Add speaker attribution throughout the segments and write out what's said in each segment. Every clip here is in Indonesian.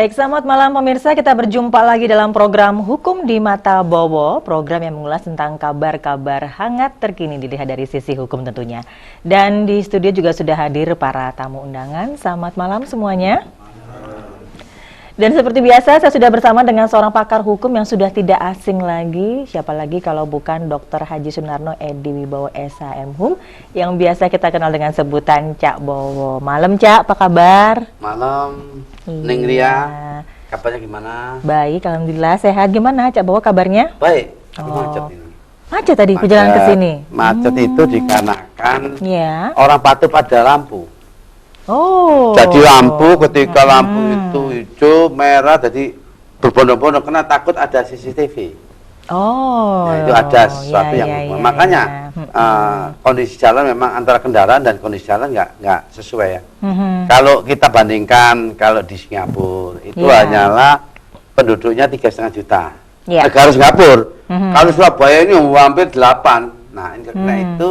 Speaker 1: Baik, selamat malam pemirsa. Kita berjumpa lagi dalam program Hukum di Mata Bowo, program yang mengulas tentang kabar-kabar hangat terkini dilihat dari sisi hukum tentunya. Dan di studio juga sudah hadir para tamu undangan. Selamat malam semuanya. Dan seperti biasa, saya sudah bersama dengan seorang pakar hukum yang sudah tidak asing lagi. Siapa lagi kalau bukan Dr. Haji Sunarno Edi Wibowo SHM yang biasa kita kenal dengan sebutan Cak Bowo. Malam Cak, apa kabar?
Speaker 2: Malam, Neng Ria. Kabarnya gimana?
Speaker 1: Baik, alhamdulillah sehat. Gimana Cak Bowo kabarnya?
Speaker 2: Baik.
Speaker 1: Macet ini. Macet tadi perjalanan ke sini.
Speaker 2: Macet itu dikarenakan orang patuh pada lampu.
Speaker 1: Oh.
Speaker 2: Jadi lampu ketika lampu itu hijau, merah, jadi berbondong-bondong karena takut ada CCTV.
Speaker 1: Oh.
Speaker 2: Nah, itu ada sesuatu yang makanya kondisi jalan memang antara kendaraan dan kondisi jalan nggak sesuai ya. Kalau kita bandingkan kalau di Singapura itu hanyalah penduduknya 3,5 juta. Negara Singapura. Kalau Surabaya ini hampir 8. Nah, karena itu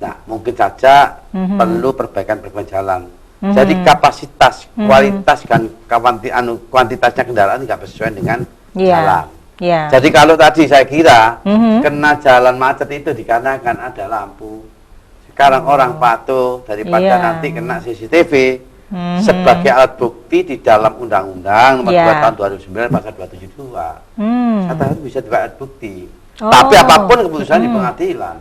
Speaker 2: nah, mungkin saja perlu perbaikan jalan. Jadi kapasitas, kualitas dan kuantitasnya kendaraan tidak sesuai dengan jalan. Jadi kalau tadi saya kira kena jalan macet itu dikarenakan ada lampu. Sekarang orang patuh daripada nanti kena CCTV sebagai alat bukti di dalam Undang-Undang Nomor 2 Tahun 2009 Pasal 272. Kata itu bisa dibawa alat bukti. Tapi apapun keputusan di pengadilan.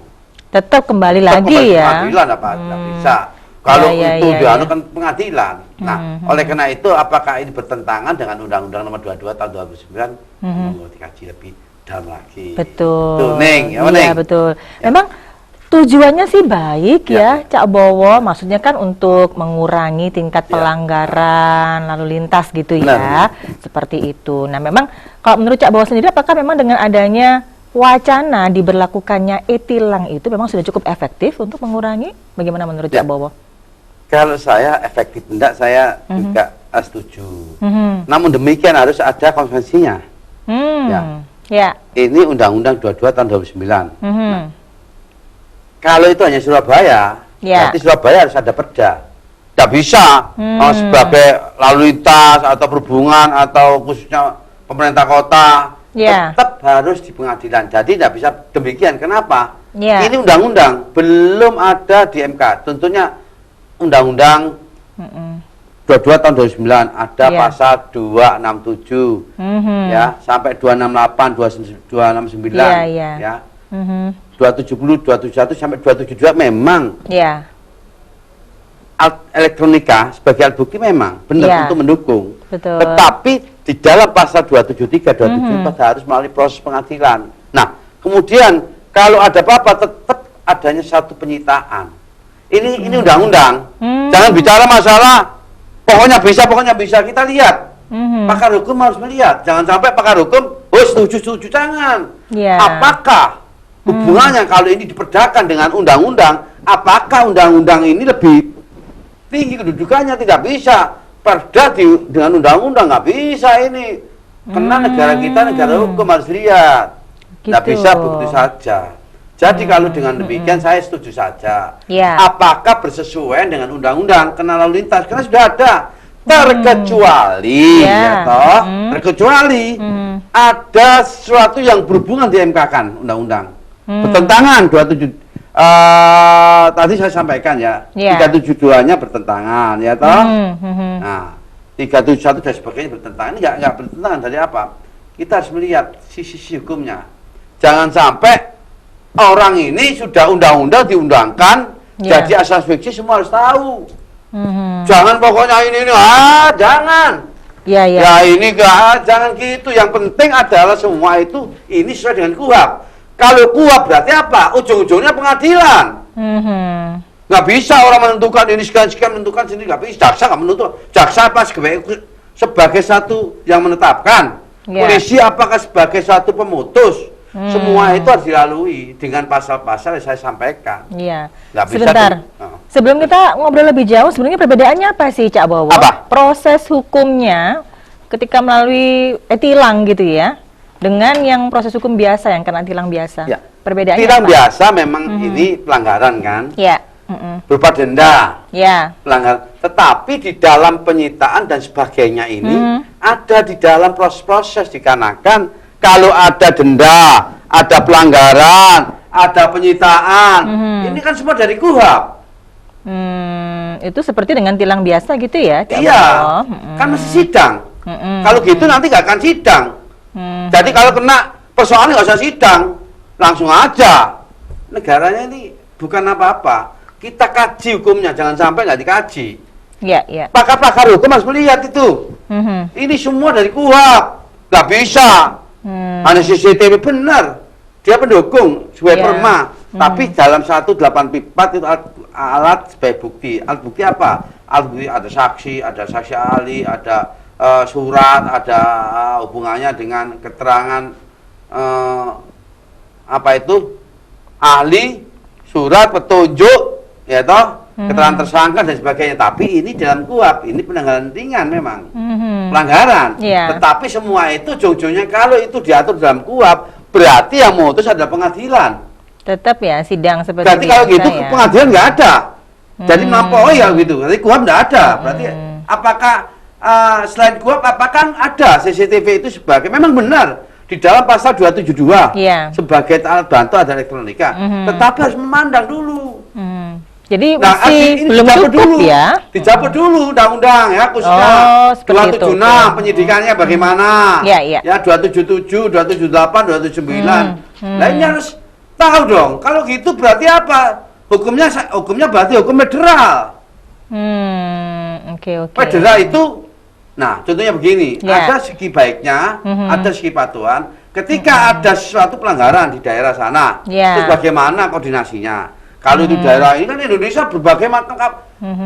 Speaker 1: Tetap kembali lagi ya.
Speaker 2: Pengadilan apa tidak bisa. Kalau itu dianukan pengadilan. Nah, oleh karena itu apakah ini bertentangan dengan Undang-Undang Nomor 22 Tahun 2009? Mau dikaji lebih dalam lagi.
Speaker 1: Betul.
Speaker 2: Tuh, Neng, ya,
Speaker 1: Neng. Betul. Memang tujuannya sih baik ya, Cak Bowo. Maksudnya kan untuk mengurangi tingkat pelanggaran lalu lintas gitu ya. Seperti itu. Nah, memang kalau menurut Cak Bowo sendiri apakah memang dengan adanya wacana diberlakukannya e-tilang itu memang sudah cukup efektif untuk mengurangi? Bagaimana menurut Cak Bowo?
Speaker 2: Kalau saya efektif, enggak, saya juga setuju. Namun demikian harus ada konvensinya. Ini Undang-Undang 22 tahun 2009. Nah, kalau itu hanya Surabaya, berarti Surabaya harus ada perda. Tidak bisa sebagai lalu lintas atau perhubungan atau khususnya pemerintah kota. Tetap harus di pengadilan. Jadi tidak bisa demikian. Kenapa? Ini undang-undang belum ada di MK. Tentunya undang-undang 22 tahun 2009 ada pasal 267 ya sampai 268, 269 ya. 270, 271 sampai 272 memang elektronika sebagai alat bukti memang benar untuk mendukung. Tetapi di dalam pasal 273, 274 harus melalui proses pengadilan. Nah, kemudian kalau ada apa-apa tetap adanya satu penyitaan. Ini undang-undang. Jangan bicara masalah pokoknya bisa kita lihat. Pakar hukum harus melihat. Jangan sampai pakar hukum, setuju jangan. Apakah hubungannya kalau ini diperdakan dengan undang-undang, apakah undang-undang ini lebih tinggi kedudukannya? Tidak bisa. Perda dengan undang-undang nggak bisa ini. Karena negara kita negara hukum harus lihat. Nggak bisa begitu saja. Jadi kalau dengan demikian saya setuju saja. Apakah bersesuaian dengan undang-undang kena lalu lintas? Karena sudah ada. Terkecuali terkecuali ada sesuatu yang berhubungan di MK kan undang-undang. Bertentangan 27 tadi saya sampaikan ya, 372-nya bertentangan ya toh. Nah, 371 dan sebagainya bertentangan. Ini enggak bertentangan dari apa? Kita harus melihat sisi hukumnya. Jangan sampai orang ini sudah undang-undang diundangkan, jadi asas fiksi semua harus tahu. Jangan pokoknya ini jangan. Ya ini jangan gitu. Yang penting adalah semua itu ini sesuai dengan KUHP. Kalau KUHP berarti apa? Ujung-ujungnya pengadilan. Nggak bisa orang menentukan ini sekian menentukan sini, nggak bisa. Jaksa nggak menentukan. Jaksa apa sebagai satu yang menetapkan. Polisi apakah sebagai satu pemutus. Semua itu harus dilalui dengan pasal-pasal yang saya sampaikan. Nggak bisa.
Speaker 1: Sebentar. Sebelum kita ngobrol lebih jauh, sebenarnya perbedaannya apa sih Cak Bowo? Proses hukumnya ketika melalui tilang gitu ya, dengan yang proses hukum biasa yang kena tilang biasa. Perbedaannya
Speaker 2: tilang
Speaker 1: apa?
Speaker 2: biasa memang ini pelanggaran kan? Berupa denda. Pelanggaran. Tetapi di dalam penyitaan dan sebagainya ini ada di dalam proses dikarenakan kalau ada denda, ada pelanggaran, ada penyitaan, ini kan semua dari KUHP.
Speaker 1: Itu seperti dengan tilang biasa gitu ya?
Speaker 2: Iya, kan masih sidang. Kalau gitu nanti nggak akan sidang. Jadi kalau kena persoalan nggak usah sidang, langsung aja. Negaranya ini bukan apa-apa. Kita kaji hukumnya, jangan sampai nggak dikaji.
Speaker 1: Iya, iya.
Speaker 2: Pakar-pakar hukum harus melihat itu. Ini semua dari KUHP, nggak bisa. Ada CCTV benar, dia pendukung sesuai perma. Tapi dalam 184 itu alat sebagai bukti. Alat bukti apa? Alat bukti ada saksi ahli, ada surat, ada hubungannya dengan keterangan apa itu ahli, surat, petunjuk, ya toh, keterangan tersangka dan sebagainya. Tapi ini dalam KUHP, ini pelanggaran ringan memang, pelanggaran. Tetapi semua itu ujung-ujungnya kalau itu diatur dalam KUHP, berarti yang memutus adalah pengadilan.
Speaker 1: Tetap ya sidang seperti
Speaker 2: berarti
Speaker 1: biasa.
Speaker 2: Kalau gitu
Speaker 1: ya?
Speaker 2: Pengadilan nggak ada. Jadi melampaui ya gitu. Berarti KUHP nggak ada. Berarti apakah selain KUHP apakah ada CCTV itu sebagai memang benar di dalam pasal 272 sebagai alat bantu ada elektronika. Tetapi harus memandang dulu.
Speaker 1: Jadi masih belum cukup dulu, ya?
Speaker 2: Dijabut dulu undang-undang ya khususnya 276 penyidikannya bagaimana? Ya 277, 278, 279. Nah ini harus tahu dong. Kalau gitu berarti apa? Hukumnya berarti hukum federal.
Speaker 1: Oke.
Speaker 2: Federal itu, nah contohnya begini, ada segi baiknya, ada segi patuhan. Ketika ada sesuatu pelanggaran di daerah sana, itu bagaimana koordinasinya? Kalau itu daerah ini kan Indonesia berbagai macam.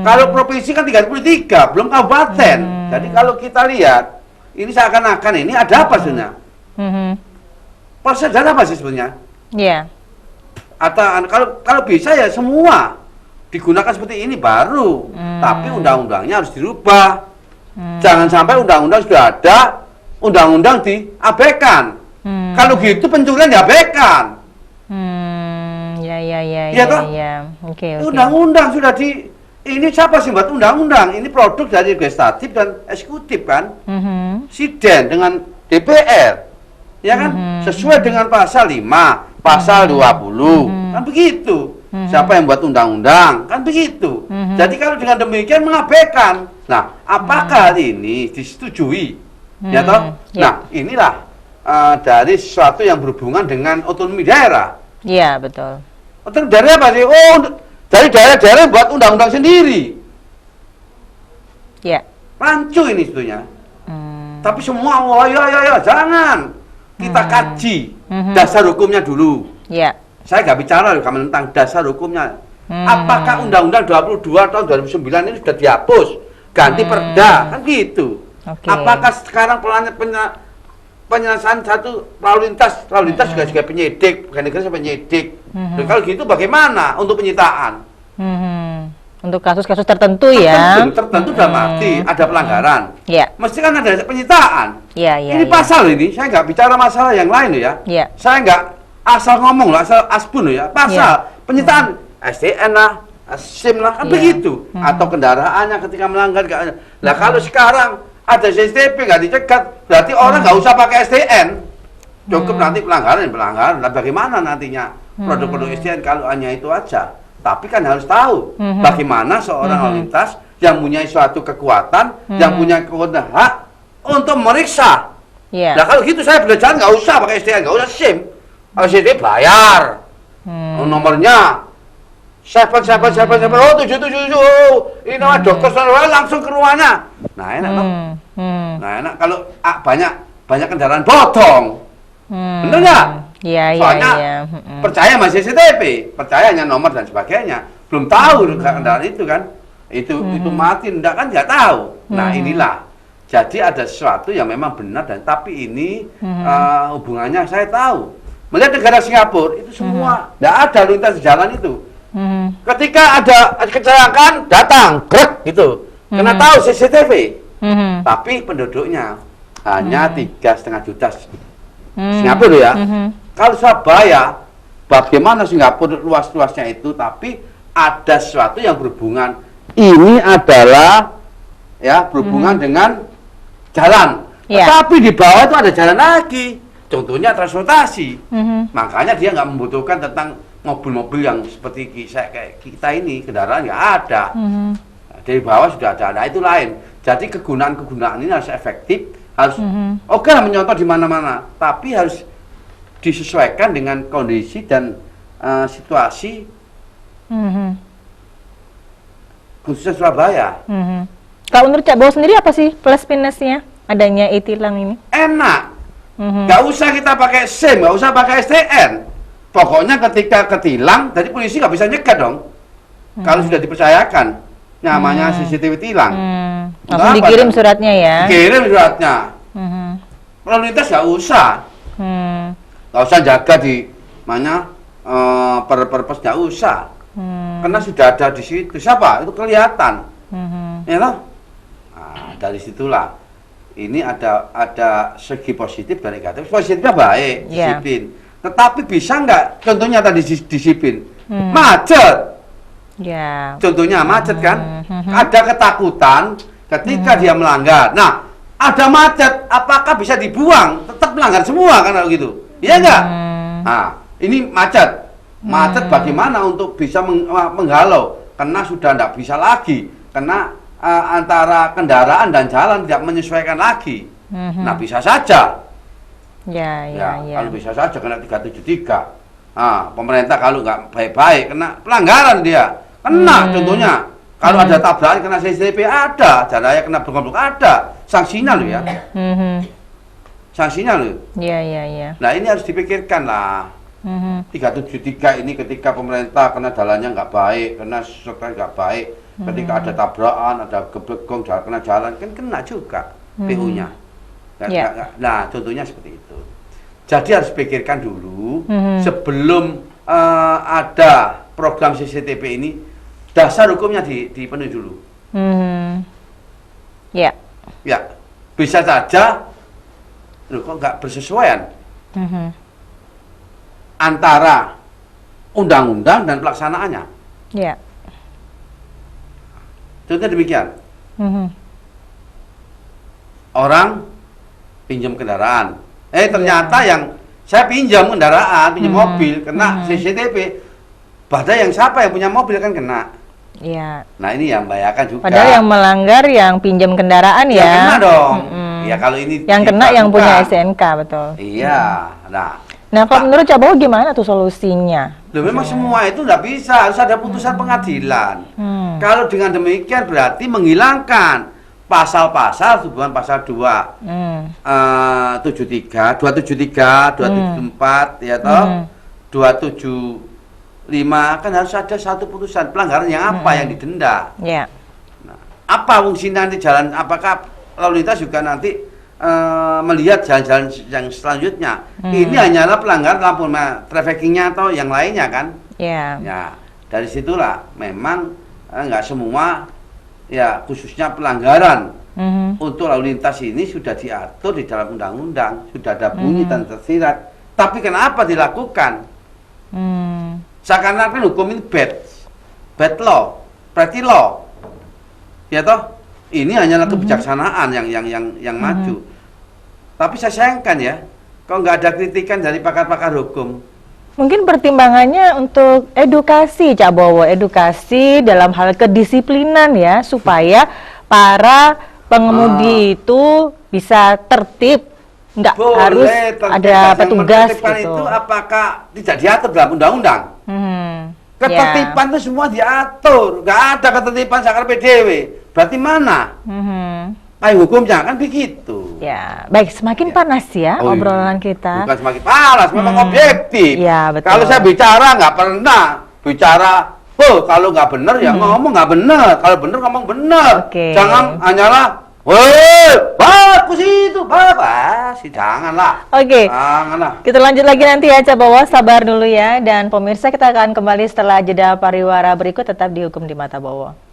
Speaker 2: Kalau provinsi kan 33, belum kabupaten. Jadi kalau kita lihat, ini seakan-akan ini ada apa sebenarnya? Proses ada apa sih sebenarnya? Atau kalau bisa ya semua digunakan seperti ini baru. Tapi undang-undangnya harus dirubah. Jangan sampai undang-undang sudah ada, undang-undang diabaikan. Kalau gitu pencurian diabaikan.
Speaker 1: Oke.
Speaker 2: Undang-undang sudah ini siapa sih buat undang-undang? Ini produk dari legislatif dan eksekutif kan? Presiden dengan DPR. Ya kan? Sesuai dengan pasal 5, pasal 20. Kan begitu. Siapa yang buat undang-undang? Kan begitu. Jadi kalau dengan demikian mengabaikan. Nah, apakah ini disetujui? Ya toh? Nah, inilah dari sesuatu yang berhubungan dengan otonomi daerah.
Speaker 1: Iya, betul.
Speaker 2: Otonomi daerah apa sih? Oh, dari daerah-daerah buat undang-undang sendiri. Rancu ini sebetulnya. Tapi semua, ya, jangan. Kita kaji dasar hukumnya dulu. Saya nggak bicara tentang dasar hukumnya. Apakah Undang-Undang 22 tahun 2009 ini sudah dihapus, ganti perda, kan gitu. Apakah sekarang penyelesaian satu lalu lintas juga penyidik, bukan negara penyidik. Dan kalau gitu bagaimana untuk penyitaan?
Speaker 1: Untuk kasus-kasus tertentu ya.
Speaker 2: Tertentu dalam arti ada pelanggaran. Mesti kan ada penyitaan. Ini pasal ini, saya nggak bicara masalah yang lain ya. Saya nggak asal ngomong lah, asal asbun ya. Pasal penyitaan SDN lah, SIM lah, kan begitu. Atau kendaraannya ketika melanggar. Nah kalau sekarang ada CCTV nggak dicegat, berarti orang nggak usah pakai SDN. Cukup nanti pelanggaran. Nah bagaimana nantinya produk-produk SDN kalau hanya itu aja? Tapi kan harus tahu bagaimana seorang lalu lintas yang punya suatu kekuatan, yang punya kewenangan hak untuk meriksa. Nah kalau gitu saya berjalan nggak usah pakai SDN, nggak usah SIM. Kalau SDN bayar nomornya. Siapa, oh 777, ini nama dokter langsung ke rumahnya. Nah enak dong. Nah enak kalau banyak kendaraan potong. Bener nggak? Soalnya percaya masih CCTV, percayanya nomor dan sebagainya. Belum tahu kendaraan itu kan, itu mati, enggak kan nggak tahu. Nah inilah. Jadi ada sesuatu yang memang benar dan tapi ini hubungannya saya tahu. Melihat negara Singapura itu semua nggak ada lintas di jalan itu. Ketika ada kecelakaan datang, grek gitu. Karena tahu CCTV. Tapi penduduknya hanya 3,5 juta. Singapura ya. Kalau Surabaya, bagaimana Singapura luas-luasnya itu, tapi ada sesuatu yang berhubungan. Ini adalah ya berhubungan dengan jalan.
Speaker 1: Ya.
Speaker 2: Tapi di bawah itu ada jalan lagi. Contohnya transportasi. Makanya dia nggak membutuhkan tentang mobil-mobil yang seperti kayak kita ini, kendaraan nggak ada. Dari bawah sudah ada. Nah, itu lain. Jadi kegunaan ini harus efektif, harus oke lah menyontoh di mana-mana, tapi harus disesuaikan dengan kondisi dan situasi khususnya Surabaya.
Speaker 1: Kalau menurut Cak Bowo sendiri apa sih plus minusnya adanya e-tilang ini?
Speaker 2: Enak. Nggak usah kita pakai SIM, nggak usah pakai STN. Pokoknya ketika ketilang, jadi polisi nggak bisa nyegat dong. Kalau sudah dipercayakan, namanya CCTV tilang.
Speaker 1: Langsung dikirim suratnya ya?
Speaker 2: Dikirim suratnya. Lalu lintas nggak usah. Nggak usah jaga di mana per-pers, nggak usah. Karena sudah ada di situ. Siapa? Itu kelihatan. Ya toh? Nah, dari situlah. Ini ada segi positif dan negatif. Positifnya baik, disiplin. Tetapi bisa nggak? Contohnya tadi disiplin, macet. Contohnya macet kan? Ada ketakutan ketika dia melanggar. Nah, ada macet, apakah bisa dibuang? Tetap melanggar semua kan kalau gitu? Iya nggak? Nah, ini macet. Macet bagaimana untuk bisa menghalau? Karena sudah tidak bisa lagi. Karena antara kendaraan dan jalan tidak menyesuaikan lagi. Nah, bisa saja. Kalau bisa saja kena 373. Nah, pemerintah kalau nggak baik-baik kena pelanggaran dia. Kena contohnya. Kalau ada tabrakan kena CCTV ada, jalan raya kena blok-blok ada. Sanksinya loh ya. Sanksinya loh. Nah, ini harus dipikirkan lah. 373 ini ketika pemerintah kena jalannya nggak baik, kena sesuatu nggak baik. Ketika ada tabrakan, ada gebegong, kena jalan, kan kena juga PU-nya. Nah, contohnya seperti itu. Jadi harus pikirkan dulu, sebelum ada program CCTV ini, dasar hukumnya dipenuhi dulu. Ya, bisa saja, loh kok nggak bersesuaian antara undang-undang dan pelaksanaannya. Contohnya demikian. Orang pinjam kendaraan. Ternyata yang saya pinjam kendaraan, pinjam mobil, kena CCTV. Padahal yang siapa yang punya mobil kan kena. Nah, ini yang membahayakan juga.
Speaker 1: Padahal yang melanggar yang pinjam kendaraan ya.
Speaker 2: Yang kena dong. Ya kalau ini
Speaker 1: yang kena yang punya SNK, betul.
Speaker 2: Iya.
Speaker 1: Nah, kalau menurut Cak Bowo gimana tuh solusinya?
Speaker 2: Loh, memang semua itu nggak bisa, harus ada putusan pengadilan. Kalau dengan demikian berarti menghilangkan pasal-pasal hubungan pasal 273, 274 ya toh, 275 kan harus ada satu putusan pelanggaran yang apa yang didenda. Nah, apa fungsinya nanti jalan? Apakah lalu lintas juga nanti melihat jalan-jalan yang selanjutnya? Ini hanyalah pelanggaran lampu trafficking-nya atau yang lainnya kan? Ya, dari situlah memang nggak semua ya, khususnya pelanggaran untuk lalu lintas ini sudah diatur di dalam undang-undang, sudah ada bunyi dan tersirat. Tapi kenapa dilakukan? Seakan-akan hukum ini bad law, petty law, ya toh? Ini hanyalah kebijaksanaan yang maju. Tapi saya sayangkan ya, kok nggak ada kritikan dari pakar-pakar hukum.
Speaker 1: Mungkin pertimbangannya untuk edukasi, Cak Bowo, edukasi dalam hal kedisiplinan ya, supaya para pengemudi itu bisa tertib, nggak harus ada petugas gitu.
Speaker 2: Itu apakah tidak diatur dalam undang-undang? Ketertiban itu semua diatur, nggak ada ketertiban sakar PDW. Berarti mana? Payung hukumnya kan begitu.
Speaker 1: Ya, baik, semakin panas ya obrolan kita.
Speaker 2: Bukan semakin panas, memang objektif.
Speaker 1: Ya, betul.
Speaker 2: Kalau saya bicara nggak pernah bicara, kalau nggak benar ya ngomong nggak benar. Kalau benar ngomong benar. Jangan hanyalah, bagus itu, bagus. Janganlah. Janganlah.
Speaker 1: Kita lanjut lagi nanti ya, Cak Bowo, sabar dulu ya. Dan pemirsa, kita akan kembali setelah jeda pariwara berikut, tetap di Hukum di Mata Bowo.